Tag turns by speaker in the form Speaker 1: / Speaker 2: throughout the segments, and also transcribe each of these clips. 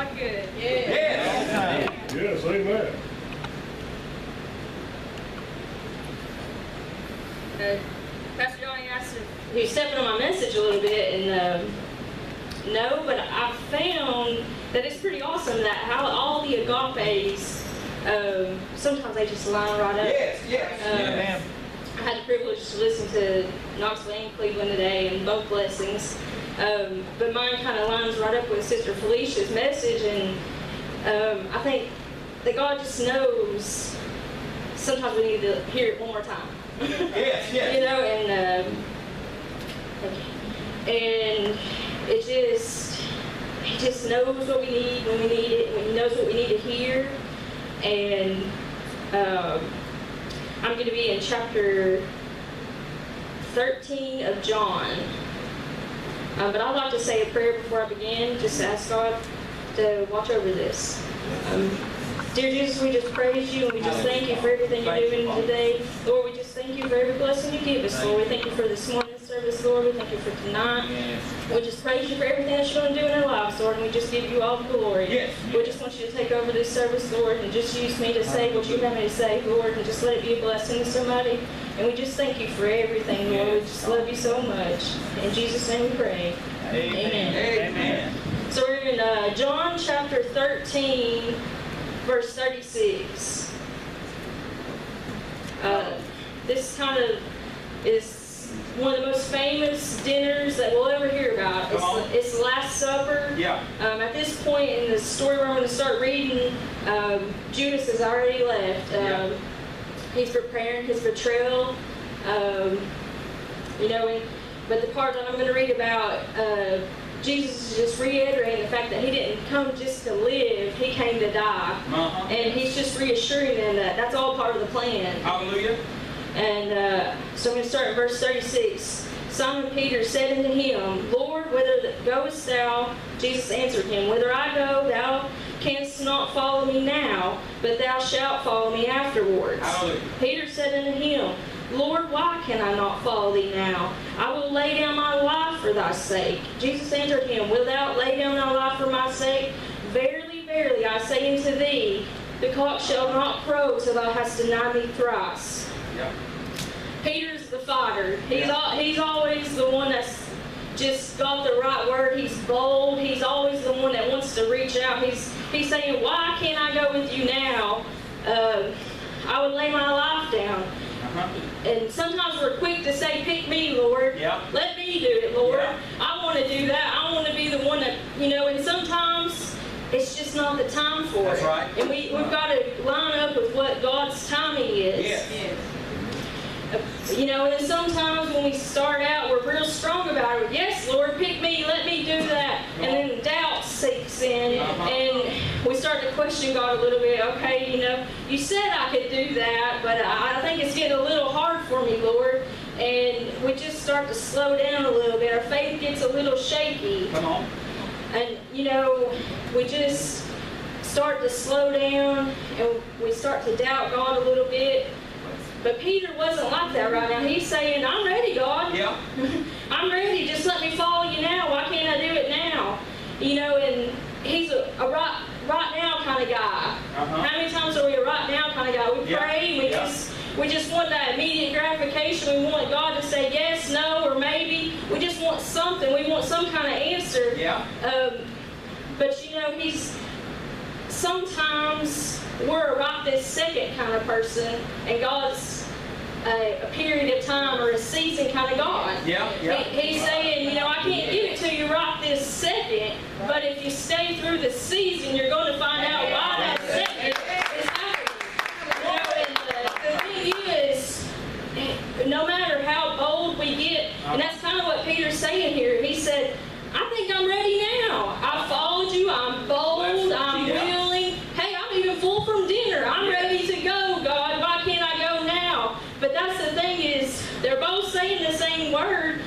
Speaker 1: God good.
Speaker 2: Yes.
Speaker 3: Yes, amen.
Speaker 1: Pastor Johnny asked if he was stepping on my message a little bit, and no, but I found that it's pretty awesome that how all the agapes, sometimes they just line right up.
Speaker 2: Yes.
Speaker 1: I had the privilege to listen to Knoxville and Cleveland today, and both blessings. But mine kind of lines right up with Sister Felicia's message, and I think that God just knows sometimes we need to hear it one more time.
Speaker 2: Yes.
Speaker 1: You know, and He just knows what we need when we need it, when He knows what we need to hear. And I'm going to be in chapter 13 of John. But I'd like to say a prayer before I begin, just to ask God to watch over this. Dear Jesus, we just praise you and we just thank you for everything you're doing today. Lord, we just thank you for every blessing you give us, Lord. We thank you for this morning's service, Lord. We thank you for tonight. We just praise you for everything that you're going to do in our lives, Lord, and we just give you all the glory. We just want you to take over this service, Lord, and just use me to say what you have me to say, Lord, and just let it be a blessing to somebody. And we just thank you for everything, Lord. We just love you so much. In Jesus' name we pray. Amen. So we're in John chapter 13, verse 36. This kind of is one of the most famous dinners that we'll ever hear about. It's the Last Supper. At this point in the story where I'm going to start reading, Judas has already left. He's preparing his betrayal. But the part that I'm going to read about, Jesus is just reiterating the fact that he didn't come just to live, he came to die. And he's just reassuring them that that's all part of the plan.
Speaker 2: Hallelujah.
Speaker 1: And so I'm going to start in verse 36. Simon Peter said unto him, Lord, whither goest thou? Jesus answered him, Whither I go, thou canst not follow me now, but thou shalt follow me afterwards.
Speaker 2: Hallelujah.
Speaker 1: Peter said unto him, Lord, why can I not follow thee now? I will lay down my life for thy sake. Jesus answered him, Wilt thou lay down thy life for my sake? Verily, verily, I say unto thee, the cock shall not crow till thou hast denied me thrice. Peter's the fighter. He's always the one that's just got the right word. He's bold. He's always the one that wants to reach out. He's saying, why can't I go with you now? I would lay my life down. And sometimes we're quick to say, pick me, Lord. Let me do it, Lord. I want to do that. I want to be the one that, and sometimes it's just not the time for it.
Speaker 2: That's right.
Speaker 1: And we've got to line up with what God's timing is. And sometimes when we start out, we're real strong about it. Yes, Lord, pick me, let me do that. And then doubt seeps in, and we start to question God a little bit. Okay, you said I could do that, but I think it's getting a little hard for me, Lord. And we just start to slow down a little bit. Our faith gets a little shaky. And, we just start to slow down, and we start to doubt God a little bit. But Peter wasn't like that right now. He's saying, I'm ready, God. I'm ready. Just let me follow you now. Why can't I do it now? And he's a right now kind of guy. How many times are we a right now kind of guy? We pray. We just want that immediate gratification. We want God to say yes, no, or maybe. We just want something. We want some kind of answer. But he's sometimes we're a right this second kind of person, and God's a period of time or a season kind of God. He's saying, I can't give it to you right this second, but if you stay through the season, you're going to find out why that second is happening. And the thing is, no matter how bold we get, and that's kind of what Peter's saying here. He said, I think I'm ready now. I followed you. I'm bold. I'm willing. Hey, I'm even full from dinner. I'm ready to go, God. Why can't I go now? But that's the thing is, they're both saying the same word.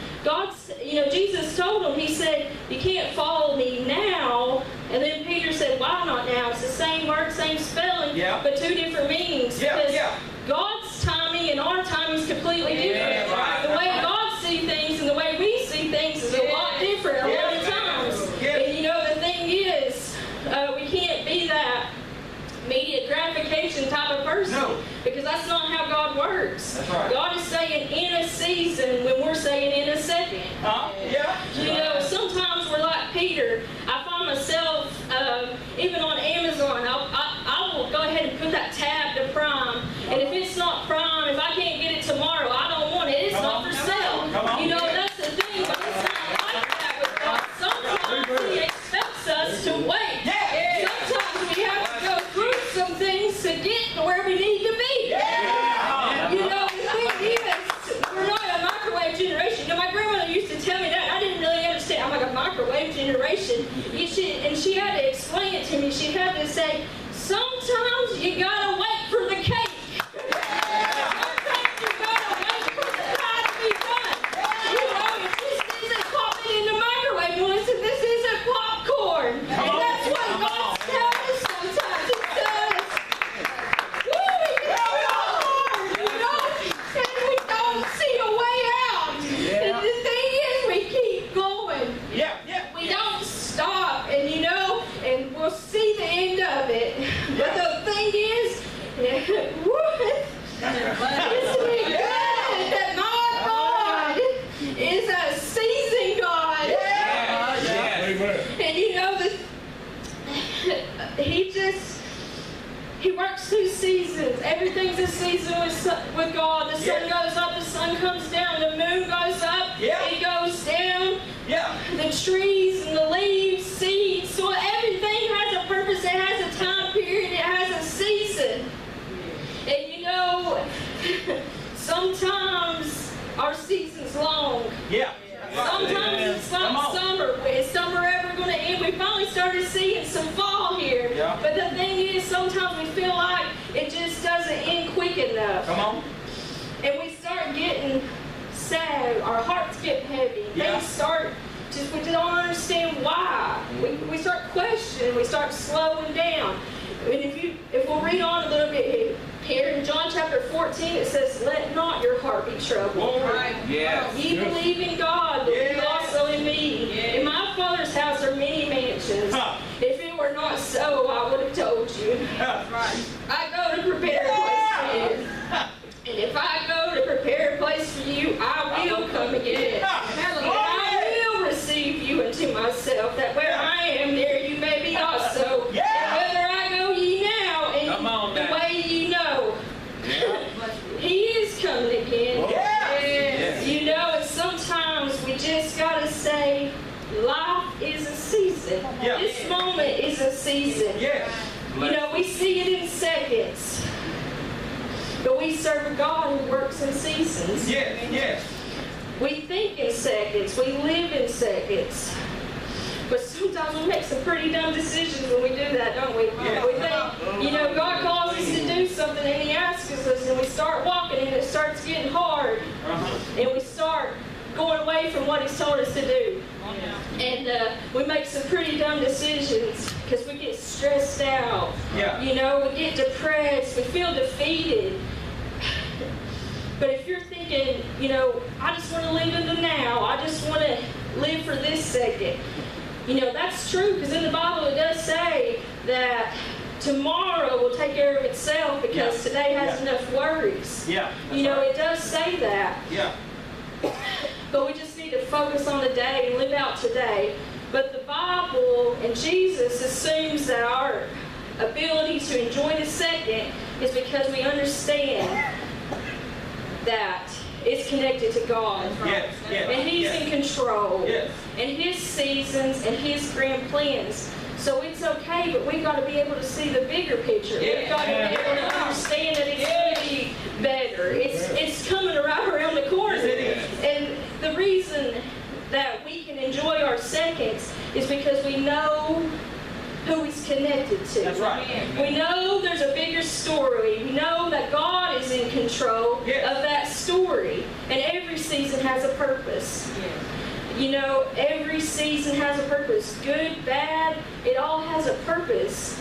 Speaker 1: Jesus told them, he said, you can't follow me now. And then Peter said, why not now? It's the same word, same spelling, but two different meanings. Because God's timing and our timing is completely different. The way God sees things and the way we see things is a lot different a lot of times. And the thing is, that's not how God works.
Speaker 2: That's right.
Speaker 1: God is saying in a season when we're saying in a second.
Speaker 2: Yeah.
Speaker 1: You know, sometimes we're like Peter. I find myself, even on Amazon, I will go ahead and put that tab to Prime. And if it's not Prime, if I can't get it tomorrow, I don't want it. It's not for sale. You know, that's the thing. But it's not like that with God. Sometimes He expects us to wait. Sometimes we have to go through some things to get to where we need to be. You know, the thing is, we're not a microwave generation. You know, my grandmother used to tell me that. I didn't really understand. I'm like, a microwave generation. And she had to explain it to me. She had to say, sometimes you gotta wait for the cake. Sometimes you gotta wait for the pie to be done. You know, if this isn't popping in the microwave, Melissa, this isn't popcorn. And that's what God's telling us sometimes. He says, woo, we get hard, you know, and we don't see a way out. And the thing is, we keep going. We don't stop, and you know, and we'll see the end of it. But the thing is, isn't it good that my God is a seasoned God? And you know, He works through seasons. Everything's a season with God. The sun goes up, the sun comes down, the moon goes up, it goes down. The trees and the leaves, seeds, so everything has a purpose. It has a time period. It has a season. And you know, sometimes our season's long. Sometimes it's like summer. Is summer ever going to end? We finally started seeing some fall here. But the thing is, sometimes we feel like it just doesn't end quick enough. And we start getting sad. Our hearts get heavy. Things start we don't understand why. We start questioning. We start slowing down. And if we'll read on a little bit here in John chapter 14, it says, "Let not your heart be troubled. Ye believe in God, believe also in me. In my Father's house are many mansions. If it were not so, I would have told you. I go to prepare a place for you. And if I go to prepare a place for you, I will come again. And I will receive you into myself, that where I am, there you may be also. And whether I go ye now, and the way ye know, He is coming again." You know, and sometimes we just got to say, life is a season. This moment is a season. You know, we see it in seconds. But we serve a God who works in seasons. We think in seconds. We live in seconds. But sometimes we make some pretty dumb decisions when we do that, don't we? We think, you know, God calls us to do something and He asks us, and we start walking and it starts getting hard. And we start going away from what He's told us to do. And we make some pretty dumb decisions because we get stressed out. You know, we get depressed. We feel defeated. But if you're thinking, you know, I just want to live in the now. I just want to live for this second. You know, that's true, because in the Bible it does say that tomorrow will take care of itself because today has enough worries. You know, it does say that. But we just need to focus on the day and live out today. But the Bible and Jesus assumes that our ability to enjoy the second is because we understand that it's connected to God. And He's in control. And His seasons and His grand plans. So it's okay, but we've got to be able to see the bigger picture. We've got to be able to understand that it's going to be better. It's coming right around the corner. And the reason that we can enjoy our seconds is because we know who He's connected to.
Speaker 2: That's right.
Speaker 1: We know there's a bigger story. We know that God is in control of that story. And every season has a purpose. You know, every season has a purpose. Good, bad, it all has a purpose.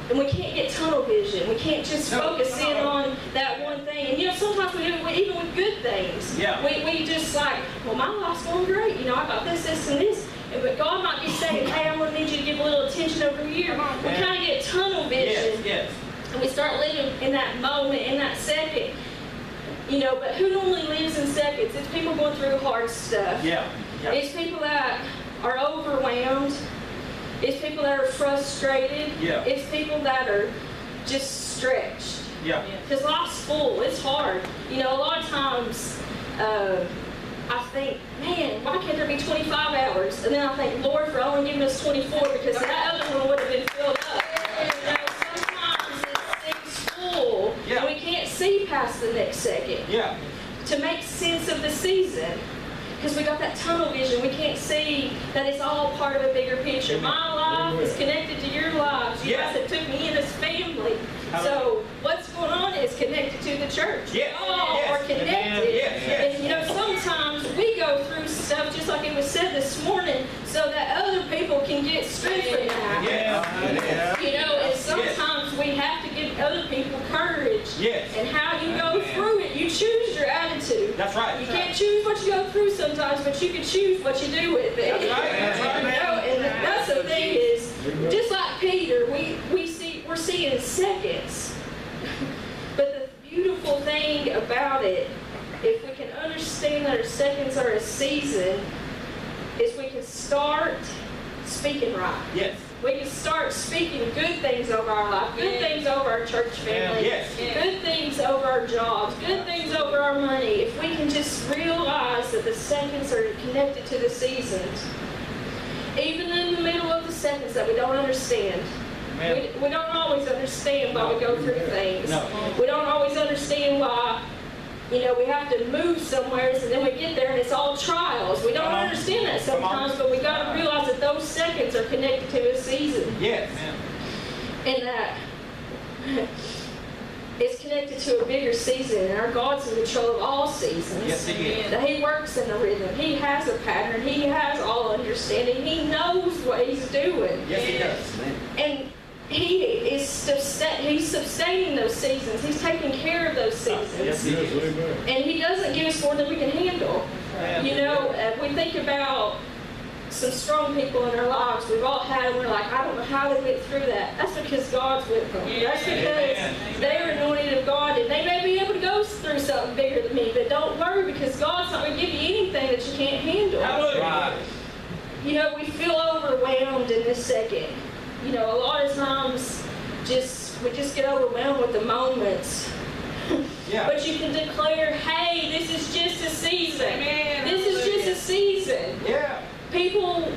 Speaker 1: And we can't get tunnel vision. We can't just focus in on that one thing. And you know, sometimes we do it even with good things. We just like, well, my life's going great. You know, I got this, and this. But God might be saying, hey, I'm going to need you to give a little attention over here. We kind of get tunnel vision. And we start living in that moment, in that second. But who normally lives in seconds? It's people going through hard stuff.
Speaker 2: Yeah.
Speaker 1: It's people that are overwhelmed. It's people that are frustrated.
Speaker 2: Yeah.
Speaker 1: It's people that are just stretched.
Speaker 2: Yeah.
Speaker 1: Because life's full. It's hard. A lot of times I think, man, why can't there be 25 hours? And then I think, Lord, for only giving us 24 because that other one would have been filled up. Sometimes it seems full.
Speaker 2: Yeah.
Speaker 1: And we can't see past the next second.
Speaker 2: Yeah.
Speaker 1: To make sense of the season. Because we got that tunnel vision. We can't see that it's all part of a bigger picture. My life is connected to your lives. You guys have took me in as family. So what's going on is connected to the church.
Speaker 2: Yes.
Speaker 1: All are connected.
Speaker 2: Yes.
Speaker 1: And sometimes we go through stuff just like it was said this morning so that other people can get strength from that. And sometimes we have to give other people courage.
Speaker 2: Yes.
Speaker 1: And how you go through it, you choose your attitude.
Speaker 2: That's right.
Speaker 1: You can't choose what you go through sometimes, but you can choose what you do with it.
Speaker 2: That's right.
Speaker 1: And that's the thing is, just like Peter, we're seeing seconds. But the beautiful thing about it, if we can understand that our seconds are a season, is we can start speaking right.
Speaker 2: Yes.
Speaker 1: We can start speaking good things over our life, good things over our church family, good things over our jobs, good things over our money. If we can just realize that the seconds are connected to the seasons, even in the middle of the seconds that we don't understand. We don't always understand why we go through things. We don't always understand why, we have to move somewhere, and then we get there and it's all trials. We don't understand that sometimes, but we got to realize that those seconds are connected to a season.
Speaker 2: Yes.
Speaker 1: And that it's connected to a bigger season, and our God's in control of all seasons.
Speaker 2: Yes, He is.
Speaker 1: That He works in a rhythm. He has a pattern. He has all understanding. He knows what He's doing.
Speaker 2: Yes, He does.
Speaker 1: And He's sustaining those seasons. He's taking care of those seasons.
Speaker 2: Yes, He is.
Speaker 1: And He doesn't give us more than we can handle. We think about some strong people in our lives. We've all had them. We're like, I don't know how they went through that. That's because God's with them. That's because they're anointed of God, and they may be able to go through something bigger than me. But don't worry, because God's not going to give you anything that you can't handle.
Speaker 2: Right.
Speaker 1: We feel overwhelmed in this second. A lot of times, we just get overwhelmed with the moments.
Speaker 2: Yeah.
Speaker 1: But you can declare, hey, this is just a season. This is just a season.
Speaker 2: Yeah.
Speaker 1: People,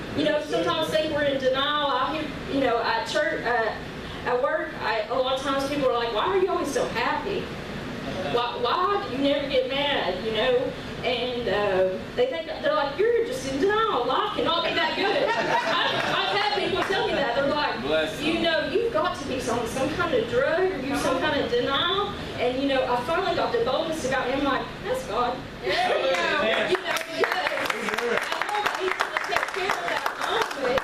Speaker 1: sometimes think we're in denial. I hear, at church, at work, a lot of times people are like, why are you always so happy? Why do you never get mad, And they think, they're like, you're just in denial. Life cannot be that good. I've had people tell me that. They're like, you've got to be on some kind of drug or you some kind of denial. And, I finally got the boldness about it. I'm like, that's God. There we go. Because I know He's going to take care of that moment.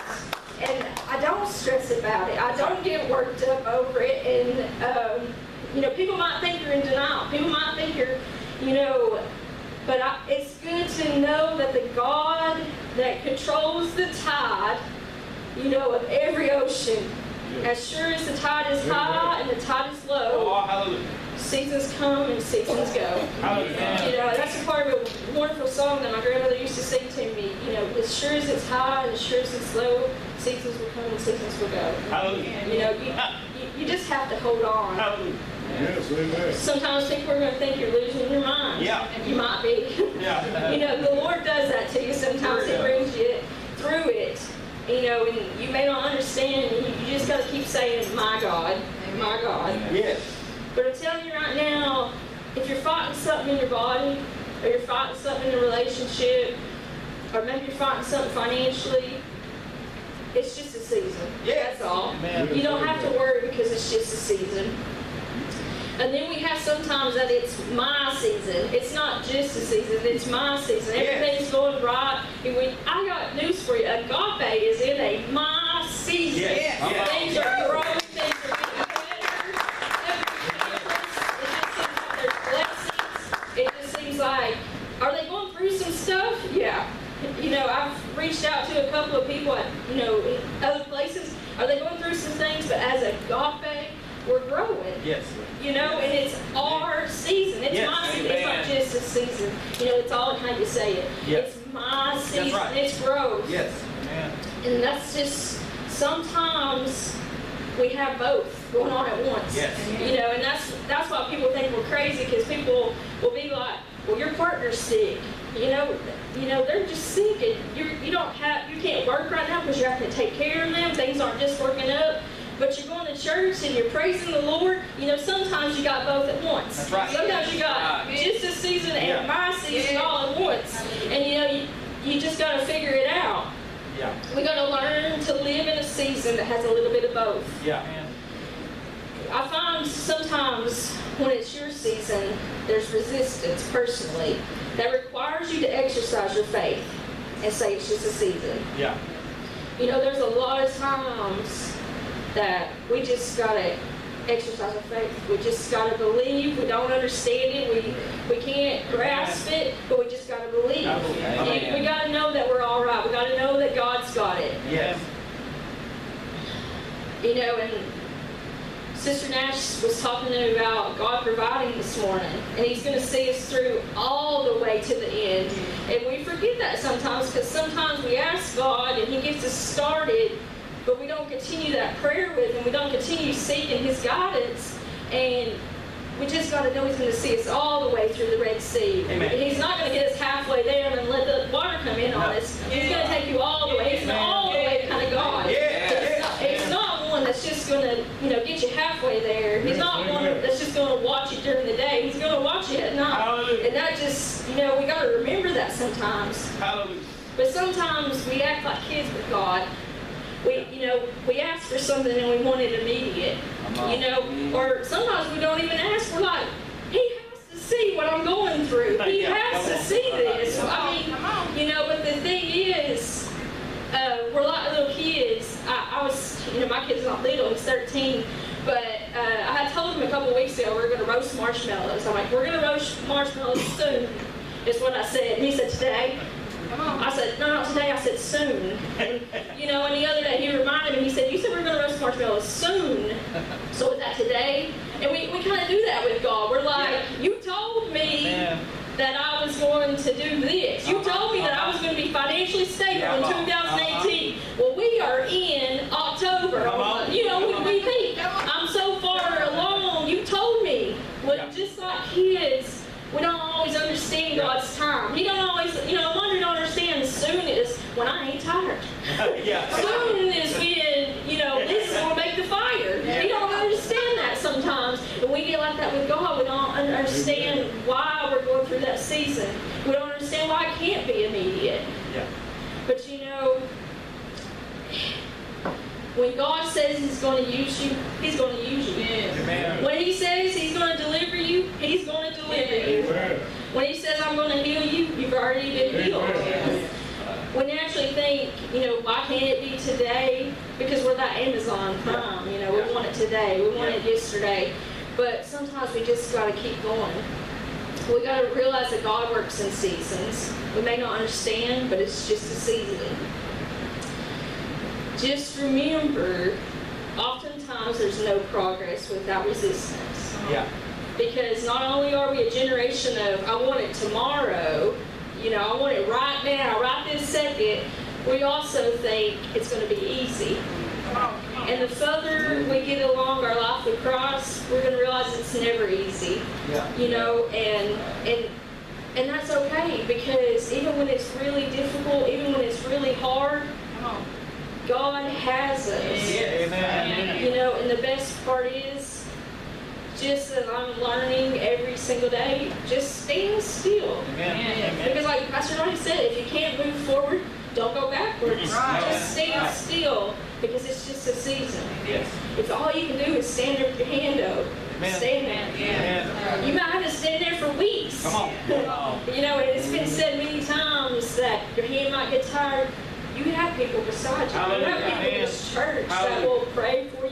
Speaker 1: And I don't stress about it. I don't get worked up over it. And, people might think you're in denial. People might think you're, but it's good to know that the God that controls the tide, of every ocean, as sure as the tide is high and the tide is low, seasons come and seasons go. That's a part of a wonderful song that my grandmother used to sing to me. As sure as it's high and as sure as it's low, seasons will come and seasons will go. You just have to hold on.
Speaker 3: Yes, amen.
Speaker 1: Sometimes people are going to think you're losing your mind.
Speaker 2: Yeah.
Speaker 1: And you might be.
Speaker 2: Yeah.
Speaker 1: The Lord does that to you. Sometimes He brings you through it. And you may not understand. And you just got to keep saying, my God, my God.
Speaker 2: Yes.
Speaker 1: But I'm telling you right now, if you're fighting something in your body, or you're fighting something in a relationship, or maybe you're fighting something financially, it's just a season.
Speaker 2: Yes.
Speaker 1: That's all. You don't have to worry because it's just a season. And then we have sometimes that it's my season. It's not just a season, it's my season. Everything's going right. I got news for you. Agape is in a my season.
Speaker 2: Yes.
Speaker 1: Things are growing, things are getting better. It just seems like, are they going through some stuff? Yeah. I've reached out to a couple of people at, in other places. Are they going through some things? But as Agape, we're growing.
Speaker 2: Yes.
Speaker 1: You know, and it's our season. It's my season. It's not just a season. You know, it's all how you say it.
Speaker 2: Yes.
Speaker 1: It's my season.
Speaker 2: That's right.
Speaker 1: It's growth.
Speaker 2: Yes. Amen.
Speaker 1: And that's just, sometimes we have both going on at once.
Speaker 2: Yes.
Speaker 1: You know, and that's why people think we're crazy, because people will be like, well, your partner's sick. You know, they're just sick, and you can't work right now because you have to take care of them. Things aren't just working up. But you're going to church and you're praising the Lord. You know, sometimes you got both at once.
Speaker 2: That's right.
Speaker 1: Sometimes you got just a season and my season all at once. And you know, you just got to figure it out.
Speaker 2: Yeah.
Speaker 1: We got to learn to live in a season that has a little bit of both.
Speaker 2: Yeah.
Speaker 1: I find sometimes when it's your season, there's resistance personally that requires you to exercise your faith and say it's just a season.
Speaker 2: Yeah.
Speaker 1: You know, there's a lot of times that we just gotta exercise our faith. We just gotta believe. We don't understand it. We can't grasp it, but we just gotta believe. And we gotta know that we're all right. We gotta know that God's got it.
Speaker 2: Yes.
Speaker 1: You know, and Sister Nash was talking to me about God providing this morning, and He's going to see us through all the way to the end. And we forget that sometimes, because sometimes we ask God and He gets us started, but we don't continue that prayer with Him. We don't continue seeking His guidance, and we just got to know He's going to see us all the way through the Red Sea.
Speaker 2: Amen.
Speaker 1: He's not going to get us halfway there and let the water come in on us. He's going to take you all the way. He's an all the way kind of God. It's not one that's just going to, get you halfway there. He's not one that's just going to watch you during the day. He's going to watch you at night.
Speaker 2: Hallelujah.
Speaker 1: And that just, we got to remember that sometimes.
Speaker 2: Hallelujah.
Speaker 1: But sometimes we act like kids with God. We ask for something and we want it immediate. Or sometimes we don't even ask. We're like, He has to see what I'm going through. He has to see this. But the thing is, we're like little kids. I was, my kid's not little, he's 13. But I had told him a couple weeks ago we were going to roast marshmallows. I'm like, we're going to roast marshmallows soon, is what I said. And he said, today? I said, no, not today. I said, soon. And, and the other day he reminded me, he said, you said we were going to roast marshmallows soon. So is that today? And we kind of do that with God. We're like, you told me that I was going to do this. You told me that I was going to be financially stable in 2018. Well, we are in October. We think, I'm so far along. You told me. Well, just like kids, we don't always understand God's time. He don't always, wonder to understand soon is when I ain't tired. Soon is when, this will make the fire. He don't understand that sometimes. And we get like that with God. We don't understand why we're going through that season. We don't understand why it can't be immediate.
Speaker 2: Yeah.
Speaker 1: But when God says He's going to use you, He's going to use you.
Speaker 2: Amen.
Speaker 1: When He says He's going to deliver you, He's going to deliver you.
Speaker 3: Amen.
Speaker 1: When He says I'm going to heal you, you've already been healed. We naturally think, why can't it be today? Because we're that Amazon Prime. We want it today. We want it yesterday. But sometimes we just got to keep going. We got to realize that God works in seasons. We may not understand, but it's just a season. Just remember, oftentimes there's no progress without resistance.
Speaker 2: Yeah.
Speaker 1: Because not only are we a generation of, I want it tomorrow, I want it right now, right this second, we also think it's going to be easy. And the further we get along our life with Christ, we're going to realize it's never easy. And that's okay, because even when it's really difficult, even when it's really hard, God has us.
Speaker 2: Amen.
Speaker 1: And the best part is, just as I'm learning every single day, just stand still.
Speaker 2: Amen.
Speaker 1: Because like Pastor Ronnie said, if you can't move forward, don't go backwards. Just stand still, because it's just a season.
Speaker 2: Yes.
Speaker 1: If all you can do is stand there with your hand up, stand there. You might have to stand there for weeks.
Speaker 2: Come on.
Speaker 1: And it's been said many times that your hand might get tired. You have people beside you. You have people in this church that will pray for